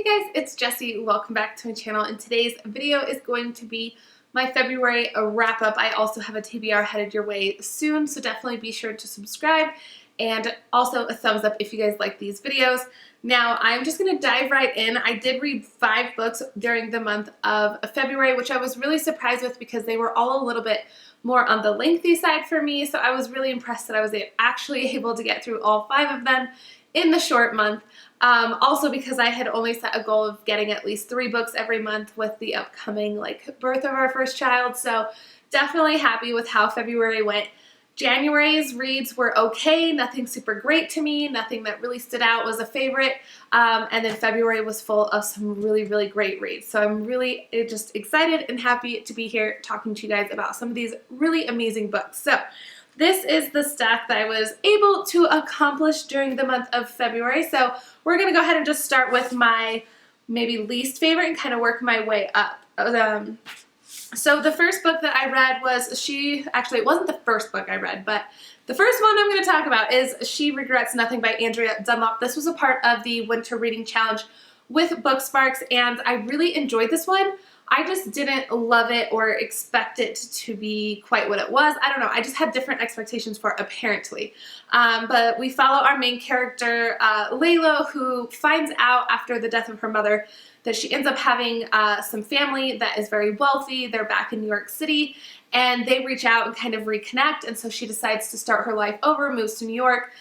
Hey guys, it's Jessie. Welcome back to my channel, and today's video is going to be my February wrap-up. I also have a TBR headed your way soon, so definitely be sure to subscribe and also a thumbs up if you guys like these videos. Now, I'm just going to dive right in. I did read 5 books during the month of February, which I was really surprised with because they were all a little bit more on the lengthy side for me, so I was really impressed that I was actually able to get through all 5 of them in the short month. Also because I had only set a goal of getting at least 3 books every month with the upcoming birth of our first child, so definitely happy with how February went. January's reads were okay, nothing super great to me, nothing that really stood out was a favorite, and then February was full of some really great reads. So I'm really just excited and happy to be here talking to you guys about some of these really amazing books. So this is the stack that I was able to accomplish during the month of February. So we're going to go ahead and just start with my maybe least favorite and kind of work my way up. So the first book that I read was actually it wasn't the first book I read, but the first one I'm going to talk about is She Regrets Nothing by Andrea Dunlop. This was a part of the Winter Reading Challenge with Booksparks, and I really enjoyed this one. I just didn't love it or expect it to be quite what it was. I don't know. I just had different expectations for it, apparently. But we follow our main character, Layla, who finds out after the death of her mother that she ends up having some family that is very wealthy. They're back in New York City, and they reach out and kind of reconnect, and so she decides to start her life over, moves to New York,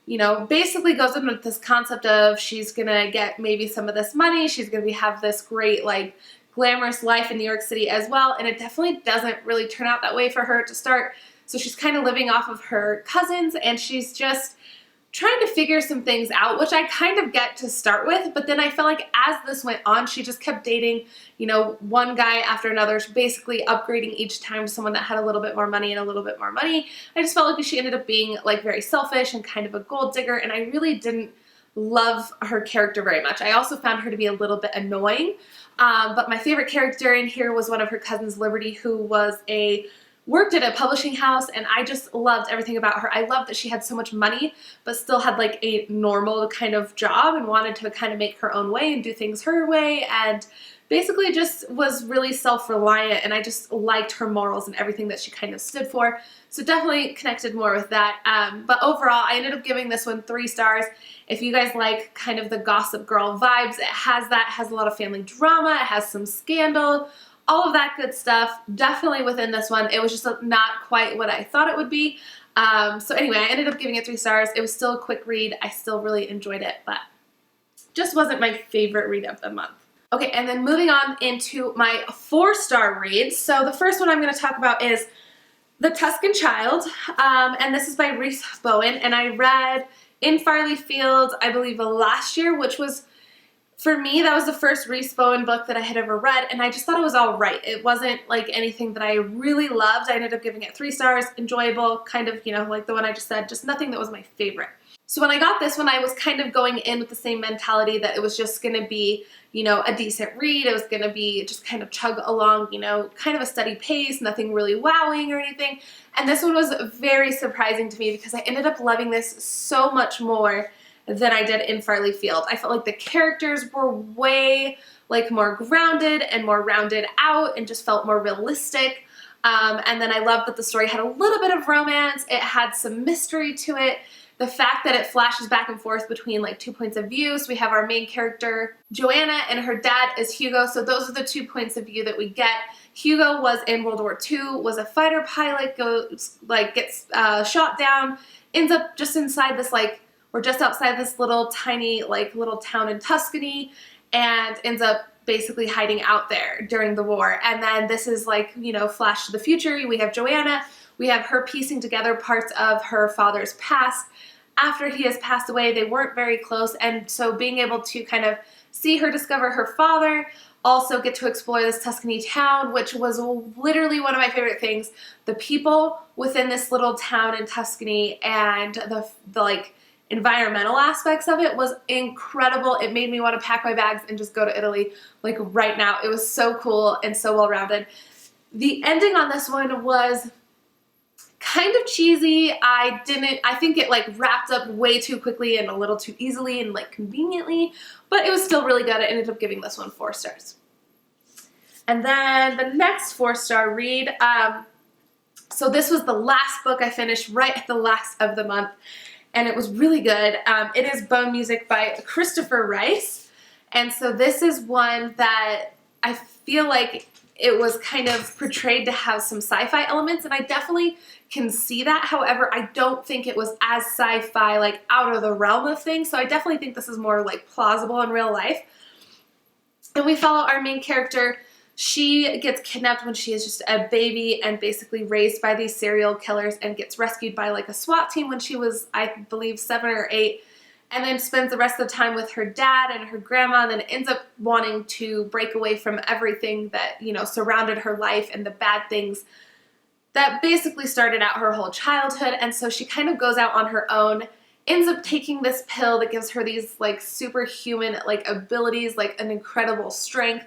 you know, basically goes in with this concept of she's gonna get maybe some of this money, she's gonna have this great, glamorous life in New York City as well, and it definitely doesn't really turn out that way for her to start. So she's kind of living off of her cousins, and she's just trying to figure some things out, which I kind of get to start with, but then I felt like as this went on, she just kept dating, you know, one guy after another, basically upgrading each time to someone that had a little bit more money and a little bit more money. I just felt like she ended up being very selfish and kind of a gold digger, and I really didn't love her character very much. I also found her to be a little bit annoying, but my favorite character in here was one of her cousins, Liberty, who worked at a publishing house, and I just loved everything about her. I loved that she had so much money, but still had a normal kind of job and wanted to kind of make her own way and do things her way, and basically just was really self-reliant, and I just liked her morals and everything that she kind of stood for. So definitely connected more with that. But overall, I ended up giving this one 3 stars. If you guys like kind of the Gossip Girl vibes, it has that. It has a lot of family drama. It has some scandal. All of that good stuff, definitely within this one. It was just not quite what I thought it would be. So anyway, I ended up giving it 3 stars. It was still a quick read. I still really enjoyed it, but just wasn't my favorite read of the month. Okay, and then moving on into my 4-star reads. So the first one I'm going to talk about is The Tuscan Child, and this is by Rhys Bowen, and I read In Farley Field, I believe, last year, which was, for me, that was the first Rhys Bowen book that I had ever read, and I just thought it was all right. It wasn't anything that I really loved. I ended up giving it 3 stars, enjoyable, kind of, like the one I just said, just nothing that was my favorite. So when I got this one, I was kind of going in with the same mentality that it was just going to be, a decent read. It was going to be just kind of chug along, kind of a steady pace, nothing really wowing or anything. And this one was very surprising to me because I ended up loving this so much more than I did In Farley Field. I felt like the characters were way more grounded and more rounded out and just felt more realistic. And then I loved that the story had a little bit of romance. It had some mystery to it. The fact that it flashes back and forth between 2 points of view. So we have our main character, Joanna, and her dad is Hugo. So those are the 2 points of view that we get. Hugo was in World War II, was a fighter pilot, gets shot down, ends up just inside this or just outside this little tiny little town in Tuscany, and ends up basically hiding out there during the war. And then this is flash to the future. We have Joanna. We have her piecing together parts of her father's past. After he has passed away, they weren't very close, and so being able to kind of see her discover her father, also get to explore this Tuscany town, which was literally one of my favorite things. The people within this little town in Tuscany and the environmental aspects of it was incredible. It made me want to pack my bags and just go to Italy right now. It was so cool and so well-rounded. The ending on this one was kind of cheesy. I think it like wrapped up way too quickly and a little too easily and like conveniently, but it was still really good. I ended up giving this one 4 stars. And then the next 4-star read, so this was the last book I finished right at the last of the month, and it was really good. It is Bone Music by Christopher Rice, and so this is one that I feel like it was kind of portrayed to have some sci-fi elements, and I definitely can see that. However, I don't think it was as sci-fi, like out of the realm of things, so I definitely think this is more like plausible in real life. And we follow our main character. She gets kidnapped when she is just a baby and basically raised by these serial killers and gets rescued by like a SWAT team when she was, I believe, 7 or 8, and then spends the rest of the time with her dad and her grandma, and then ends up wanting to break away from everything that, you know, surrounded her life and the bad things that basically started out her whole childhood. And so she kind of goes out on her own, ends up taking this pill that gives her these like superhuman like abilities, like an incredible strength,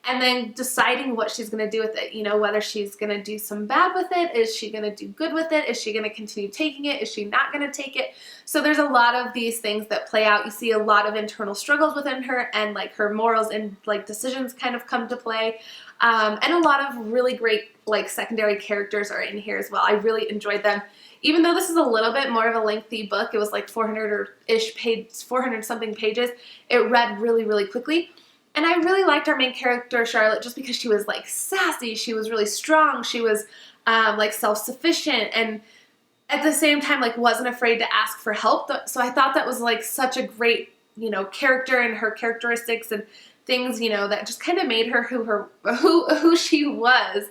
and then deciding what she's going to do with it, you know, whether she's going to do some bad with it, is she going to do good with it, is she going to continue taking it, is she not going to take it? So there's a lot of these things that play out. You see a lot of internal struggles within her, and like her morals and like decisions kind of come to play. And a lot of really great like secondary characters are in here as well. I really enjoyed them. Even though this is a little bit more of a lengthy book, it was like 400-ish pages, 400 something pages, it read really, really quickly. And I really liked our main character, Charlotte, just because she was like sassy, she was really strong, she was like self-sufficient, and at the same time like wasn't afraid to ask for help. So I thought that was like such a great, you know, character, and her characteristics and things, you know, that just kind of made her who she was.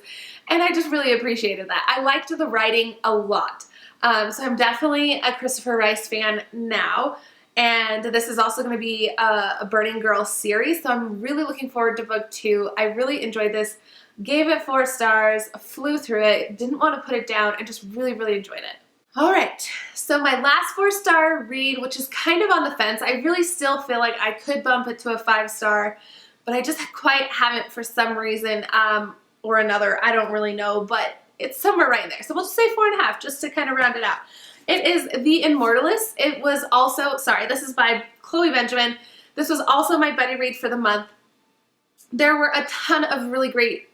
And I just really appreciated that. I liked the writing a lot. So I'm definitely a Christopher Rice fan now. And this is also going to be a Burning Girl series, so I'm really looking forward to book 2. I really enjoyed this, gave it 4 stars, flew through it, didn't want to put it down, and just really, really enjoyed it. Alright, so my last 4-star read, which is kind of on the fence. I really still feel like I could bump it to a 5-star, but I just quite haven't for some reason or another. I don't really know, but it's somewhere right in there. So we'll just say 4.5 just to kind of round it out. It is The Immortalist. It was also, sorry, this is by Chloe Benjamin. This was also my buddy read for the month. There were a ton of really great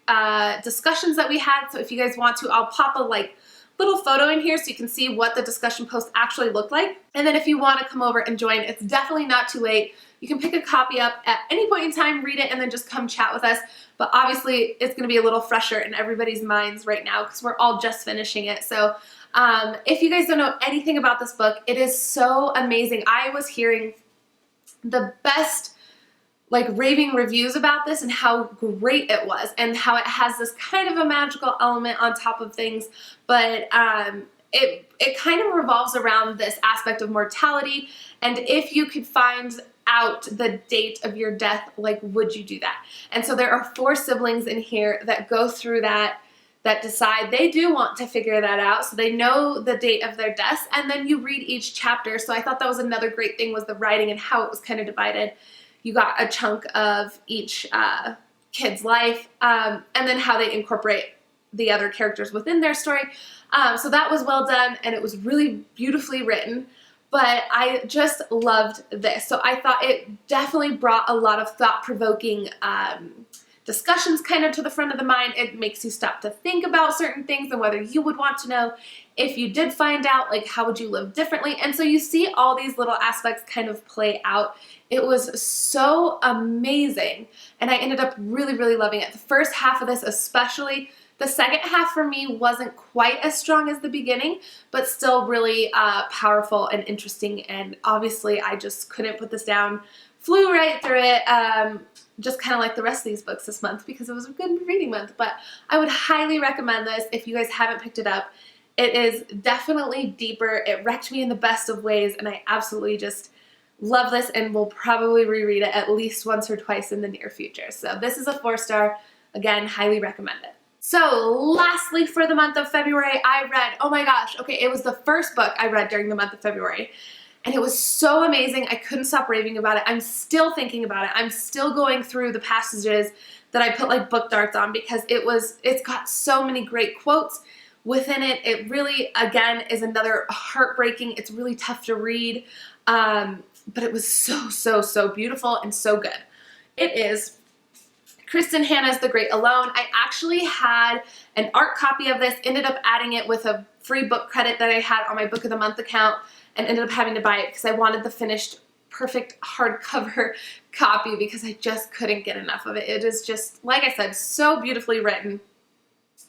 discussions that we had, so if you guys want to, I'll pop a like little photo in here so you can see what the discussion post actually looked like. And then if you want to come over and join, it's definitely not too late. You can pick a copy up at any point in time, read it, and then just come chat with us. But obviously, it's going to be a little fresher in everybody's minds right now because we're all just finishing it. So if you guys don't know anything about this book, it is so amazing. I was hearing the best like raving reviews about this and how great it was, and how it has this kind of a magical element on top of things, but it kind of revolves around this aspect of mortality, and if you could find out the date of your death, like, would you do that? And so there are 4 siblings in here that go through that decide they do want to figure that out, so they know the date of their deaths, and then you read each chapter. So I thought that was another great thing, was the writing and how it was kind of divided. You got a chunk of each kid's life, and then how they incorporate the other characters within their story. So that was well done, and it was really beautifully written. But I just loved this. So I thought it definitely brought a lot of thought-provoking discussions kind of to the front of the mind. It makes you stop to think about certain things and whether you would want to know if you did find out, like, how would you live differently? And so you see all these little aspects kind of play out. It was so amazing, and I ended up really, really loving it. The first half of this especially. The second half for me wasn't quite as strong as the beginning, but still really powerful and interesting, and obviously I just couldn't put this down. Flew right through it, just kind of like the rest of these books this month because it was a good reading month, but I would highly recommend this if you guys haven't picked it up. It is definitely deeper. It wrecked me in the best of ways, and I absolutely just love this and will probably reread it at least once or twice in the near future. So this is a 4-star. Again, highly recommend it. So lastly, for the month of February, I read, oh my gosh, okay, it was the first book I read during the month of February, and it was so amazing. I couldn't stop raving about it. I'm still thinking about it. I'm still going through the passages that I put like book darts on because it's got so many great quotes, within it. It really, again, is another heartbreaking, it's really tough to read, but it was so, so, so beautiful and so good. It is Kristin Hannah's The Great Alone. I actually had an art copy of this, ended up adding it with a free book credit that I had on my Book of the Month account, and ended up having to buy it because I wanted the finished perfect hardcover copy because I just couldn't get enough of it. It is just, like I said, so beautifully written,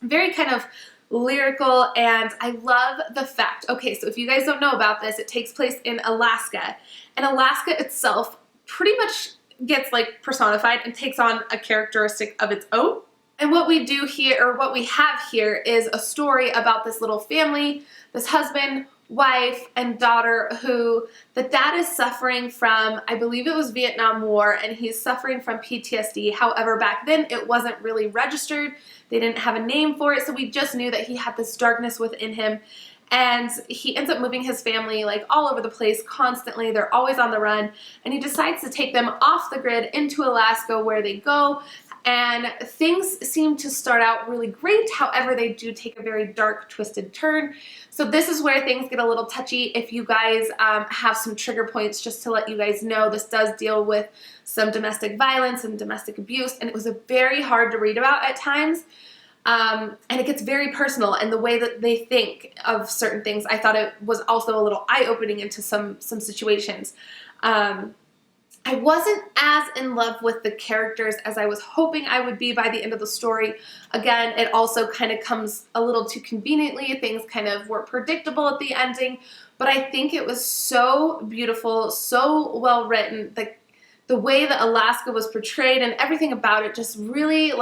very kind of lyrical, and I love the fact, okay, so if you guys don't know about this, it takes place in Alaska, and Alaska itself pretty much gets like personified and takes on a characteristic of its own. And what we do here, or what we have here, is a story about this little family, this husband, wife, and daughter who the dad is suffering from, I believe it was Vietnam War, and he's suffering from PTSD. However, back then it wasn't really registered. They didn't have a name for it, so we just knew that he had this darkness within him. And he ends up moving his family like all over the place constantly. They're always on the run. And he decides to take them off the grid into Alaska, where they go. And things seem to start out really great. However, they do take a very dark, twisted turn. So this is where things get a little touchy. If you guys have some trigger points, just to let you guys know, this does deal with some domestic violence and domestic abuse. And it was very hard to read about at times. And it gets very personal, and the way that they think of certain things, I thought it was also a little eye-opening into some situations. I wasn't as in love with the characters as I was hoping I would be by the end of the story. Again, it also kind of comes a little too conveniently. Things kind of were predictable at the ending, but I think it was so beautiful, so well written. The way that Alaska was portrayed and everything about it just really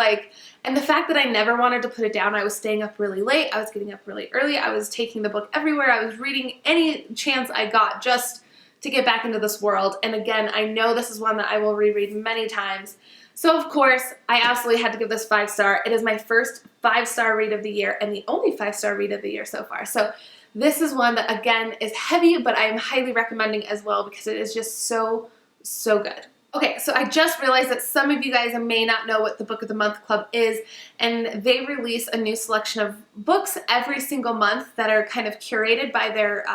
and the fact that I never wanted to put it down. I was staying up really late. I was getting up really early. I was taking the book everywhere. I was reading any chance I got just to get back into this world. And again, I know this is one that I will reread many times. So of course, I absolutely had to give this 5-star. It is my first 5-star read of the year and the only 5-star read of the year so far. So this is one that, again, is heavy, but I am highly recommending as well because it is just so, so good. Okay, so I just realized that some of you guys may not know what the Book of the Month Club is, and they release a new selection of books every single month that are kind of curated by their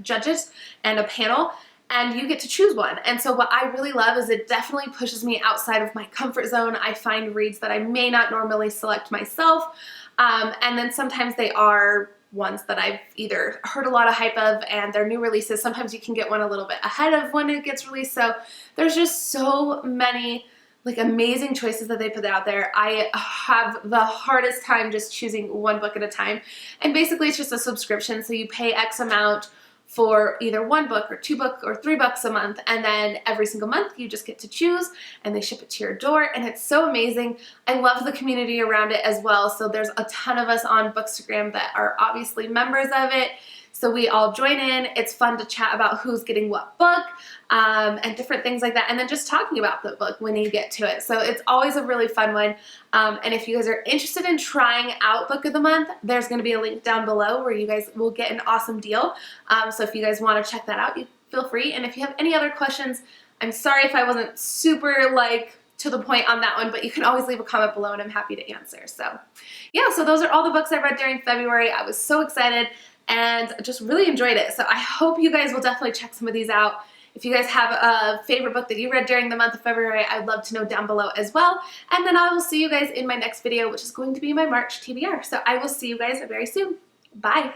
judges and a panel, and you get to choose one. And so what I really love is it definitely pushes me outside of my comfort zone. I find reads that I may not normally select myself, and then sometimes they are ones that I've either heard a lot of hype of and they're new releases. Sometimes you can get one a little bit ahead of when it gets released. So there's just so many amazing choices that they put out there. I have the hardest time just choosing one book at a time. And basically it's just a subscription. So you pay X amount for either one book or 2 books or 3 bucks a month, and then every single month you just get to choose and they ship it to your door, and it's so amazing. I love the community around it as well. So there's a ton of us on Bookstagram that are obviously members of it. So we all join in. It's fun to chat about who's getting what book and different things like that. And then just talking about the book when you get to it. So it's always a really fun one. And if you guys are interested in trying out Book of the Month, there's going to be a link down below where you guys will get an awesome deal. So if you guys want to check that out, you feel free. And if you have any other questions, I'm sorry if I wasn't super to the point on that one, but you can always leave a comment below and I'm happy to answer. So yeah, so those are all the books I read during February. I was so excited and just really enjoyed it. So I hope you guys will definitely check some of these out. If you guys have a favorite book that you read during the month of February, I'd love to know down below as well. And then I will see you guys in my next video, which is going to be my March TBR. So I will see you guys very soon. Bye.